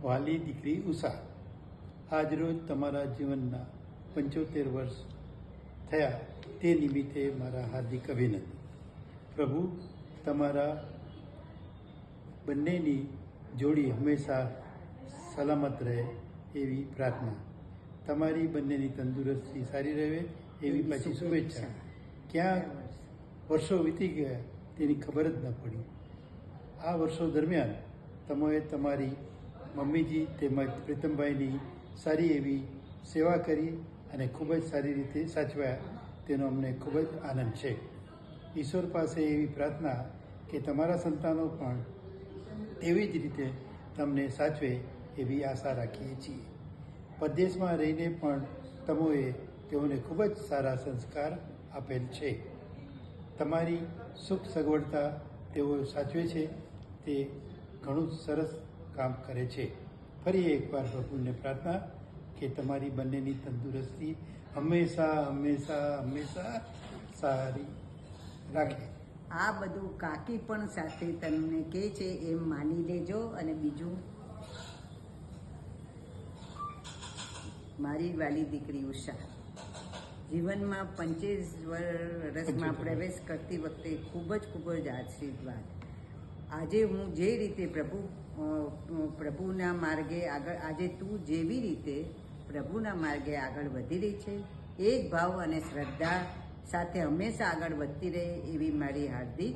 વાલી દીકરી ઉષા, આજરોજ તમારા જીવનના 75 વર્ષ થયા તે નિમિત્તે મારા હાર્દિક અભિનંદન. પ્રભુ તમારા બંનેની જોડી હંમેશા સલામત રહે એવી પ્રાર્થના. તમારી બંનેની તંદુરસ્તી સારી રહે એવી પાછી શુભેચ્છા. ક્યાં વર્ષો વીતી ગયા તેની ખબર જ ન પડી. આ વર્ષો દરમિયાન તમે તમારી મમ્મીજી તેમજ પ્રીતમભાઈની સારી એવી સેવા કરી અને ખૂબ જ સારી રીતે સાચવ્યા, તેનો અમને ખૂબ જ આનંદ છે. ઈશ્વર પાસે એવી પ્રાર્થના કે તમારા સંતાનો પણ તેવી જ રીતે તમને સાચવે એવી આશા રાખીએ છીએ. પરદેશમાં રહીને પણ તમોએ તેઓને ખૂબ જ સારા સંસ્કાર આપેલ છે. તમારી સુખ સગવડતા તેઓ સાચવે છે, તે ઘણું સરસ કામ કરે છે. ફરી એકવાર પ્રભુને પ્રાર્થના કે તમારી બંનેની તંદુરસ્તી હંમેશા હંમેશા હંમેશા સારી રાખે. આ બધું કાકી પણ સાથે તમને કહે છે એમ માની લેજો. અને બીજું, મારી વાલી દીકરી ઉષા જીવનમાં 25 વર્ષમાં પ્રવેશ કરતી વખતે ખૂબ જ આશીર્વાદ. આજે હું જે રીતે પ્રભુના માર્ગે આગળ, આજે તું જેવી રીતે પ્રભુના માર્ગે આગળ વધી રહી છે એ જ ભાવ અને શ્રદ્ધા સાથે હંમેશા આગળ વધતી રહે એવી મારી હાર્દિક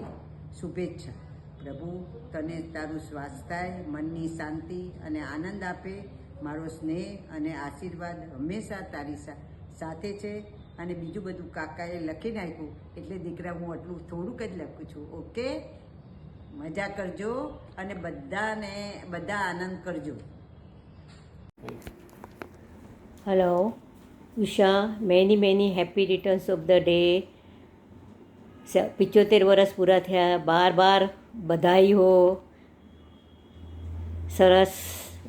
શુભેચ્છા. પ્રભુ તને તારું સ્વાસ્થ્ય, મનની શાંતિ અને આનંદ આપે. મારો સ્નેહ અને આશીર્વાદ હંમેશા તારી સાથે છે. અને બીજું બધું કાકાએ લખી નાખ્યું એટલે દીકરા હું આટલું થોડુંક જ લખું છું. ઓકે, મજા કરજો અને બધા આનંદ કરજો. Hello Usha, many happy returns of the day. 75 વર્ષ પૂરા થયા. બાર બધાઈ હો. સરસ,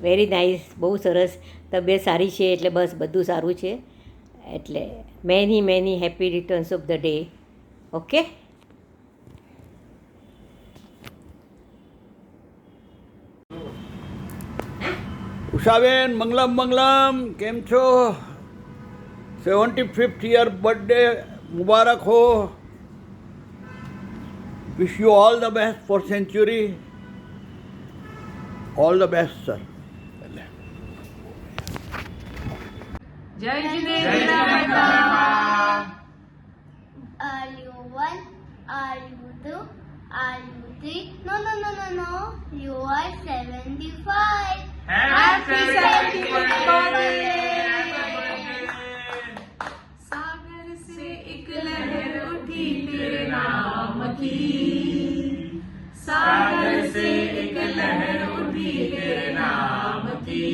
વેરી નાઇસ, બહુ સરસ. તબિયત સારી છે એટલે બસ બધું સારું છે. એટલે many happy returns of the day. Okay. ઉષાબેન, મંગલમ, કેમ છો? 75th યર બર્થડે મુબારક હો. Wish you all the best for century. All the best sir. જય જિનેન્દ્ર. Are you one? Are you two? Are you three? No. You are 75. Happy 75th birthday. सागर से एक लहर उठी तेरे नाम की. सागर से एक लहर उठी तेरे नाम की.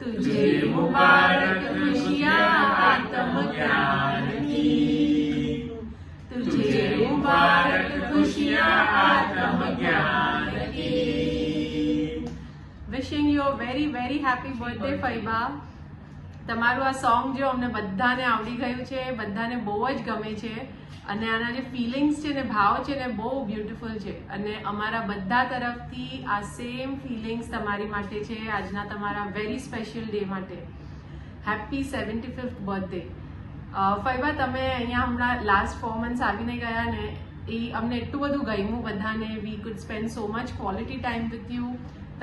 तुझे मुबारक खुशियाँ आत्म ज्ञान की. तुझे मुबारक खुशियाँ आत्म ज्ञान की. Wishing you a very happy birthday ફૈબા. તમારું આ સોંગ જો અમને બધાને આવડી ગયું છે, બધાને બહુ જ ગમે છે. અને આના જે ફિલિંગ્સ છે ને, ભાવ છે ને, બહુ બ્યુટીફુલ છે. અને અમારા બધા તરફથી આ સેમ ફિલિંગ્સ તમારી માટે છે આજના તમારા વેરી સ્પેશિયલ ડે માટે. Happy 75th birthday. ફૈબા, તમે અહીંયા હમણાં લાસ્ટ 4 months આવીને ગયા ને, એ અમને એટલું બધું ગમ્યું બધાને. વી food spend so much quality time with you.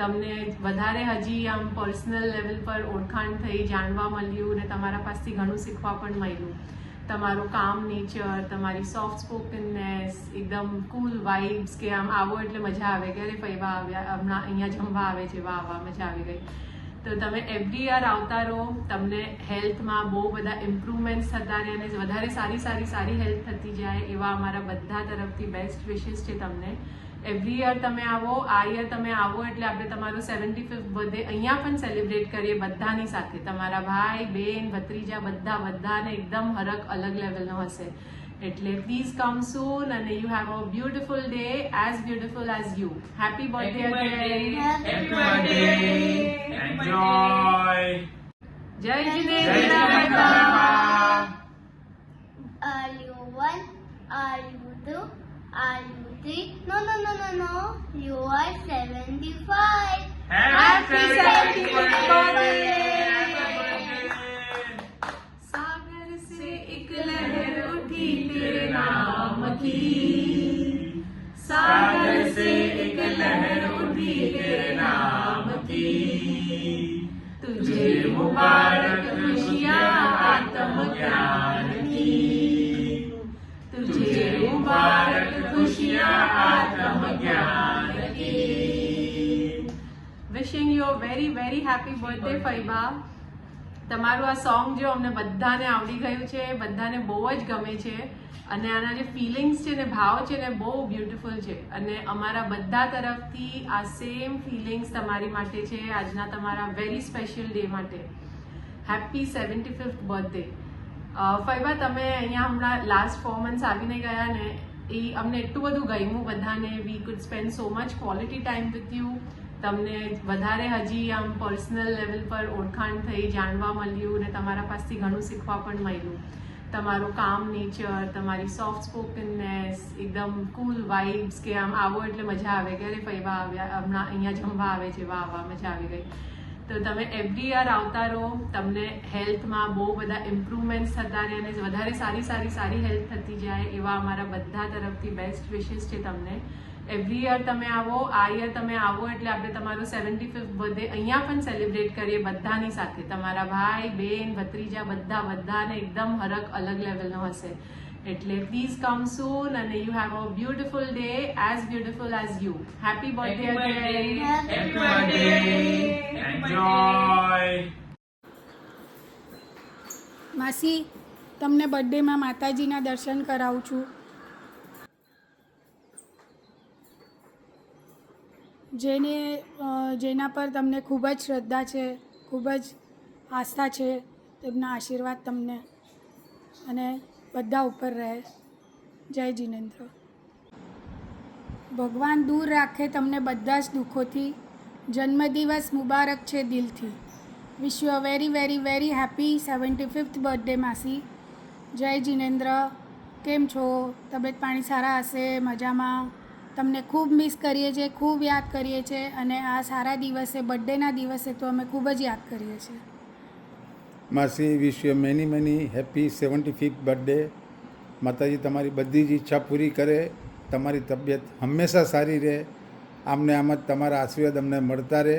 તમને વધારે હજી આમ પર્સનલ લેવલ પર ઓળખાણ થઈ, જાણવા મળ્યું ને તમારા પાસેથી ઘણું શીખવા પણ મળ્યું. તમારું કામ નેચર, તમારી સોફ્ટ સ્પોકનનેસ, એકદમ કૂલ વાઇબ્સ, કે આમ આવો એટલે મજા આવે કે અરે ફૈબા આવ્યા, હમણાં અહીંયા જમવા આવે છે, વાહ મજા આવી ગઈ. તો તમે એવરી યર આવતા રહો. તમને હેલ્થમાં બહુ બધા ઇમ્પ્રુવમેન્ટ્સ થતા રહે અને વધારે સારી હેલ્થ થતી જાય એવા અમારા બધા તરફથી બેસ્ટ વિશેસ છે તમને. એવરી યર તમે આવો. આ યર તમે આવો એટલે આપણે તમારો 75th બર્થડે અહીંયા પણ સેલિબ્રેટ કરીએ બધાની સાથે. તમારા ભાઈ, બેન, ભત્રીજા બધાને એકદમ હરખ અલગ લેવલનો હશે. એટલે પ્લીઝ કમ સૂન અને you have a beautiful day, as beautiful as you. Happy birthday again. Happy birthday. Enjoy. જય જિનેન્દ્ર. Are you one? Are you two? Are you three? No. You are 75. Happy लहरों दी तेरे नाम की, तुझे मुबारक खुशियाँ आत्म ज्ञान की, तुझे मुबारक खुशियाँ आत्म ज्ञान की. Wishing you a very very happy birthday ફૈબા. તમારું આ સોંગ જો અમને બધાને આવડી ગયું છે, બધાને બહુ જ ગમે છે અને આના જે ફિલિંગ્સ છે ને ભાવ છે ને બહુ બ્યુટીફુલ છે અને અમારા બધા તરફથી આ સેમ ફિલિંગ્સ તમારી માટે છે આજના તમારા વેરી સ્પેશિયલ ડે માટે. Happy 75th birthday. ફૈબા, તમે અહીંયા હમણાં લાસ્ટ 4 months આવીને ગયા ને એ અમને એટલું બધું ગમ્યું બધાને. વી food spend so much quality time with you. તમને વધારે હજી આમ પર્સનલ લેવલ પર ઓળખાણ થઈ, જાણવા મળ્યું ને તમારા પાસેથી ઘણું શીખવા પણ મળ્યું. તમારો કામ નેચર, તમારી સોફ્ટ સ્પોકનનેસ, એકદમ કૂલ વાઇબ્સ કે આમ આવો એટલે મજા આવે કે અરે ફૈબા આવ્યા, હમણાં અહીંયા જમવા આવે છે, વાહ વાહ મજા આવી ગઈ. તો તમે એવરી યર આવતા રહો. તમને હેલ્થમાં બહુ બધા ઇમ્પ્રુવમેન્ટ્સ થતા રહે અને વધારે સારી હેલ્થ થતી જાય એવા અમારા બધા તરફથી બેસ્ટ વિશેસ છે તમને. એવરી યર તમે આવો. આ યર તમે આવો એટલે આપણે તમારો 75th બર્થડે અહીંયા પણ સેલિબ્રેટ કરીએ બધાની સાથે. તમારા ભાઈ બેન ભત્રીજા બધાને એકદમ હરખ અલગ લેવલનો હશે. એટલે પ્લીઝ કમ સૂન અને you have a beautiful day, as beautiful as you. Happy birthday again. Happy birthday. Enjoy. માસી, તમને બર્થડેમાં માતાજીના દર્શન કરાવું છું. જેના પર તમને ખૂબ જ શ્રદ્ધા છે, ખૂબ જ આસ્થા છે, તેમના આશીર્વાદ તમને અને બધા ઉપર રહે. જય જિનેન્દ્ર. ભગવાન દૂર રાખે તમને બધા જ દુઃખોથી. જન્મદિવસ મુબારક છે દિલથી. Wish you a very very very happy 75th birthday માસી. જય જિનેન્દ્ર. કેમ છો? તબિયત પાણી સારા હશે? મજામાં? તમને ખૂબ મિસ કરીએ છીએ, ખૂબ યાદ કરીએ છીએ અને આ સારા દિવસે, બર્થડેના દિવસે તો અમે ખૂબ જ યાદ કરીએ છીએ. માસી, વિશ you many happy 75th birthday. માતાજી તમારી બધી જ ઈચ્છા પૂરી કરે, તમારી તબિયત હંમેશા સારી રહે, આમને આમ જ તમારા આશીર્વાદ અમને મળતા રહે.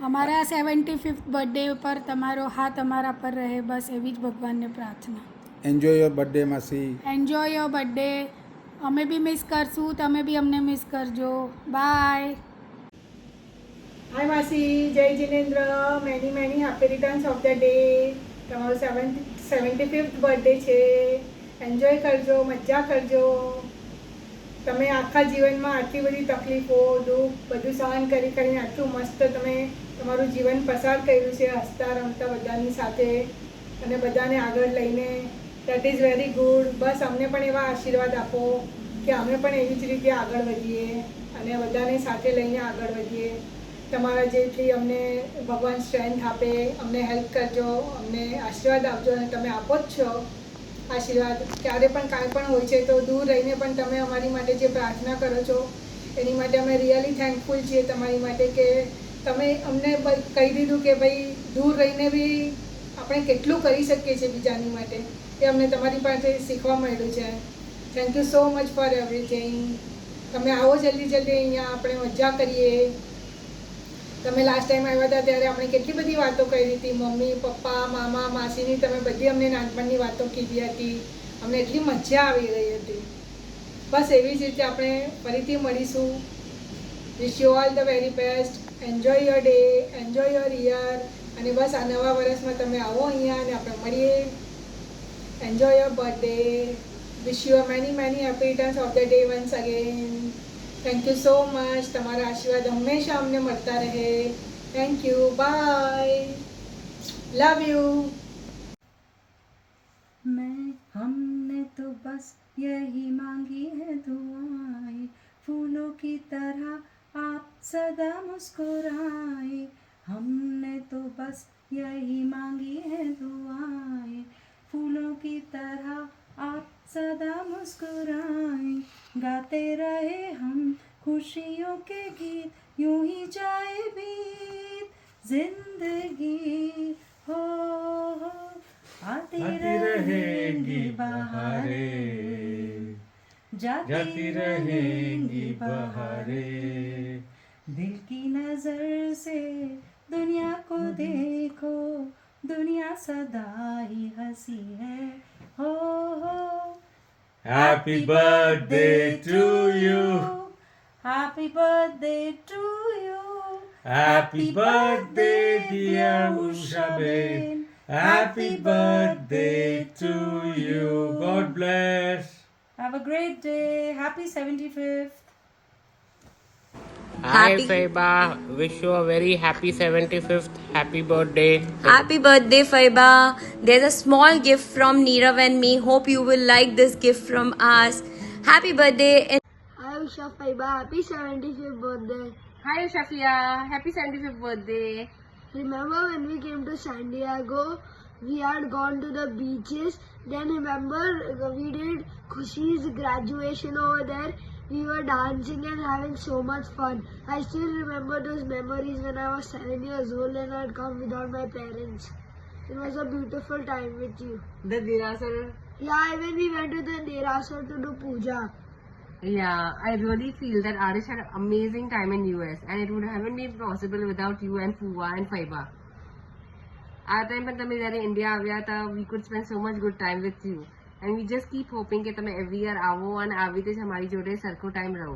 અમારા 75th બર્થડે પર તમારો હાથ અમારા પર રહે, બસ એવી જ ભગવાનને પ્રાર્થના. એન્જોય યોર બર્થડે માસી. Enjoy your birthday. અમે બી મિસ કરશું, તમે બી અમને મિસ કરજો. બાય. હાય માસી, જય Jinendra. Many happy returns of the day. તમારો 75th બર્થડે છે. એન્જોય કરજો, મજા કરજો. તમે આખા જીવનમાં આટલી બધી તકલીફો, દુઃખ બધું સહન કરીને આટલું મસ્ત તમે તમારું જીવન પસાર કર્યું છે, હસતા રમતા બધાની સાથે અને બધાને આગળ લઈને. That is very good. બસ અમને પણ એવા આશીર્વાદ આપો કે અમે પણ એવી જ રીતે આગળ વધીએ અને બધાને સાથે લઈને આગળ વધીએ. તમારા જેટલી અમને ભગવાન સ્ટ્રેન્થ આપે, અમને હેલ્પ કરજો, અમને આશીર્વાદ આપજો અને તમે આપો જ છો આશીર્વાદ. ક્યારે પણ કાંઈ પણ હોય છે તો દૂર રહીને પણ તમે અમારી માટે જે પ્રાર્થના કરો છો એની માટે અમે રિયલી થેન્કફુલ છીએ તમારી માટે કે તમે અમને કહી દીધું કે ભાઈ દૂર રહીને બી આપણે કેટલું કરી શકીએ છીએ બીજાની માટે. એ અમને તમારી પાસે શીખવા મળ્યું છે. Thank you so much for everything. તમે આવો જલ્દી અહીંયા, આપણે મજા કરીએ. તમે લાસ્ટ ટાઈમ આવ્યા હતા ત્યારે આપણે કેટલી બધી વાતો કરી હતી, મમ્મી પપ્પા મામા માસીની. તમે બધી અમને નાનપણની વાતો કીધી હતી, અમને એટલી મજા આવી રહી હતી. બસ એવી જ રીતે આપણે ફરીથી મળીશું. વિશ you all the very best. Enjoy your day, enjoy your year. અને બસ આ નવા વર્ષમાં તમે આવો અહીંયા અને આપણે મળીએ. Enjoy your birthday. Wish you many happy returns of the day once again. Thank you so much. તમારા આશીર્વાદ હંમેશા અમને મળતા રહે. Thank you. Bye. Love you. हमने तो बस यही मांगी है दुआएं, फूलों की तरह आप सदा मुस्कुराए. हमने तो बस यही मांगी है दुआएं, फूलों की तरह आप सदा मुस्कुराए. गाते रहे हम खुशियों के गीत, यूं ही जाए बीत जिंदगी. हो आती रहेंगी बहारें, जाती रहेंगी बहारें। दिल की नजर से दुनिया को देखो, दुनिया सदा ही हंसी है। हो Happy birthday to you. Happy birthday to you. Happy birthday, dear Usha Ben. Happy birthday to you. God bless. Have a great day. Happy 75th. Hi Faiba, wish you a very happy 75th happy birthday. Happy birthday, Faiba. There's a small gift from Neerav and me. Hope you will like this gift from us. Happy birthday. Hi Usha Faiba, happy 75th birthday. Hi Shafia, happy 75th birthday. Remember when we came to San Diego, we had gone to the beaches. Then remember we did Khushi's graduation over there. We were dancing and having so much fun. I still remember those memories when I was 7 years old and I had come without my parents. It was a beautiful time with you. The Dirasar. Yeah, even we went to the Derasar to do puja. Yeah, I really feel that Arish had an amazing time in US and it would haven't been possible without you and Fuwa and Faiba. આ time પર તમે જ્યારે India આવ્યા હતા we could spend so much good time with you and we just keep hoping કે તમે every year આવો અને આવી રીતે જ અમારી જોડે સરખો ટાઈમ રહો.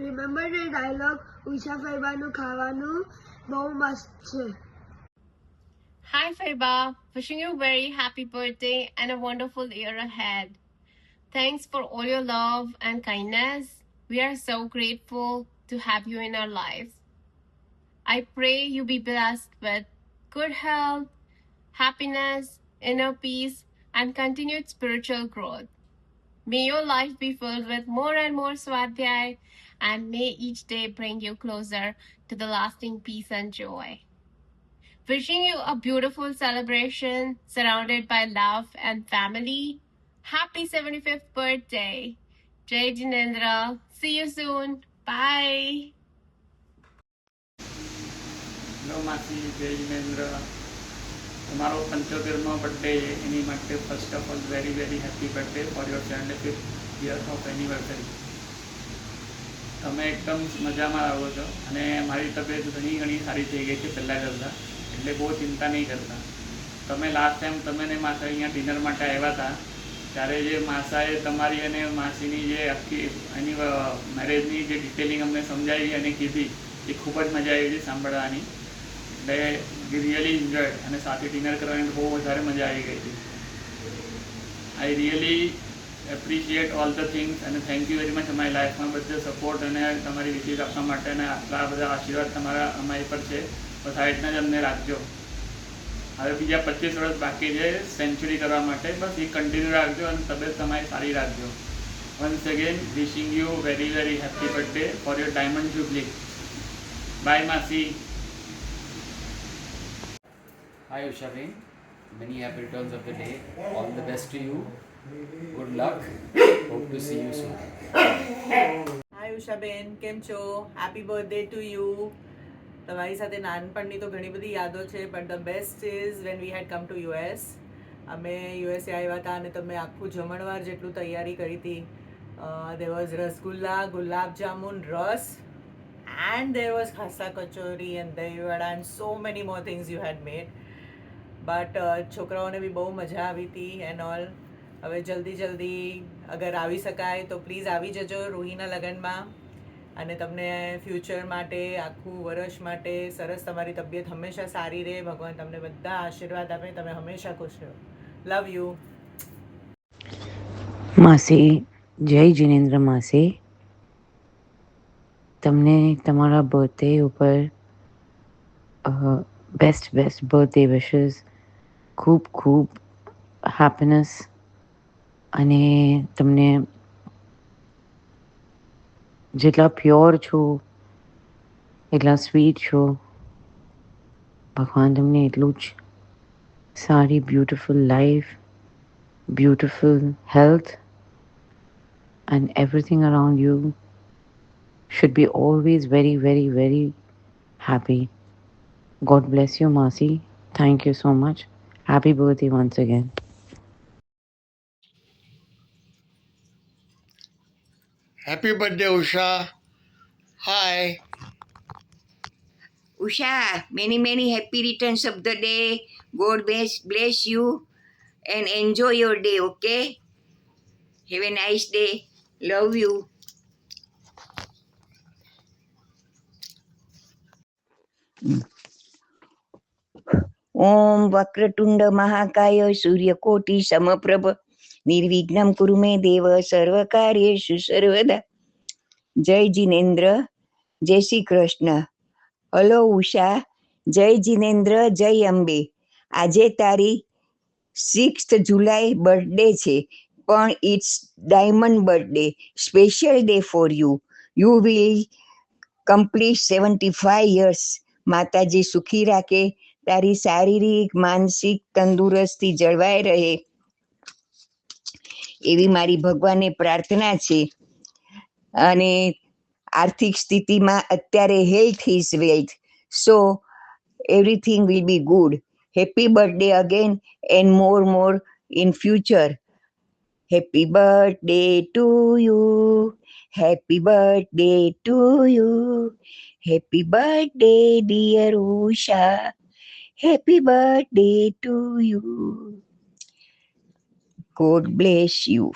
Remember the dialogue Usha Faiba નું ખાવાનું બહુ મસ્ત છે. Hi Faiba, wishing you a very happy birthday and a wonderful year ahead. Thanks for all your love and kindness. We are so grateful to have you in our lives. I pray you be blessed with good health, happiness, inner peace, and continued spiritual growth. May your life be filled with more and more swadhyay, and may each day bring you closer to the lasting peace and joy. Wishing you a beautiful celebration surrounded by love and family. Happy 75th birthday. Jai Jinendra. See you soon. Bye. Hello માસી, જય જીનેન્દ્ર. તમારો 75મો birthday એની માટે first of all very very happy birthday for your 75th year of anniversary. તમે એકદમ મજામાં રહો છો અને મારી તબિયત ઘણી સારી થઈ ગઈ છે પહેલાં કરતાં, એટલે બહુ ચિંતા નહીં કરતા. તમે લાસ્ટ ટાઈમ તમે ને માસા અહીંયા ડિનર માટે આવ્યા હતા ત્યારે જે માસાએ તમારી અને માસીની જે આખી એની મેરેજની જે ડિટેલિંગ અમને સમજાવી અને કીધી એ ખૂબ જ મજા આવી છે સાંભળવાની. એટલે વી રિયલી એન્જોય અને સાથે ડિનર કરવાની બહુ વધારે મજા આવી ગઈ હતી. I really appreciate all the things અને થેન્ક યુ વેરી મચ અમારી લાઈફમાં બધો સપોર્ટ અને તમારી વિશેષ આપવા માટે અને આટલા બધા આશીર્વાદ તમારા અમારી પર છે. બસ આ રીતના જ અમને રાખજો. હવે બીજા 25 વર્ષ બાકી છે સેન્ચુરી કરવા માટે, બસ એ કન્ટિન્યુ રાખજો અને તબિયત તમારી સારી રાખજો. Once again wishing you very very happy birthday for your diamond jubilee. Bye માસી. Hi Ushavin, many happy returns of the day. All the best to you. Good luck. Hope to see you soon. Hi Ushaben, કેમ છો? Happy birthday to you. તમારી સાથે નાનપણની તો ઘણી બધી યાદો છે, but the best is when we had come to US. અમે યુએસએ આવ્યા હતા અને તમે આખું જમણવાર જેટલું તૈયારી કરી હતી. દેર વોઝ રસગુલ્લા, ગુલાબ જામુન, રસ, and there was khasta kachori and dahi vada and so many more things you had made. But છોકરાઓને બી બહુ મજા આવી હતી એન્ડ ઓલ. હવે જલ્દી અગર આવી શકાય તો પ્લીઝ આવી જજો રૂહીના લગ્નમાં. અને તમને ફ્યુચર માટે, આખું વર્ષ માટે સરસ તમારી તબિયત હંમેશા સારી રહે. ભગવાન તમને બધા આશીર્વાદ આપે. તમે હંમેશા ખુશ રહો. Love you. માસી, જય જીનેન્દ્ર માસી. તમને તમારા બર્થડે ઉપર બેસ્ટ બર્થડે વિશેસ, ખૂબ હેપીનેસ અને તમને જેટલા પ્યોર છો એટલા સ્વીટ છો. ભગવાન તમને એટલું જ સારી beautiful life, beautiful health and everything around you should be always very, very, very happy. God bless you, Masi. Thank you so much. Happy birthday once again. Happy birthday, Usha. Hi. Usha, many, many happy returns of the day. God bless you and enjoy your day, okay? Have a nice day. Love you. ओम वक्रतुंड महाकाय सूर्यकोटि समप्रभ निर्विघ्नं कुरु मे देव सर्वकार्येषु सर्वदा. જય જિનેન્દ્ર, જય Shri Krishna. Hello Usha, જય જિનેન્દ્ર, જય અંબે. આજે તારી 6th જુલાઈ બર્થડે છે, પણ it's diamond birthday, special day for you. You will complete 75 years. માતાજી સુખી રાખે, તારી શારીરિક માનસિક તંદુરસ્તી જળવાઈ રહે એવી મારી ભગવાનને પ્રાર્થના છે. અને આર્થિક સ્થિતિમાં અત્યારે health is wealth, so everything will be good. Happy birthday again and more in future. Happy birthday to you, happy birthday to you, happy birthday dear Usha, happy birthday to you. God bless you.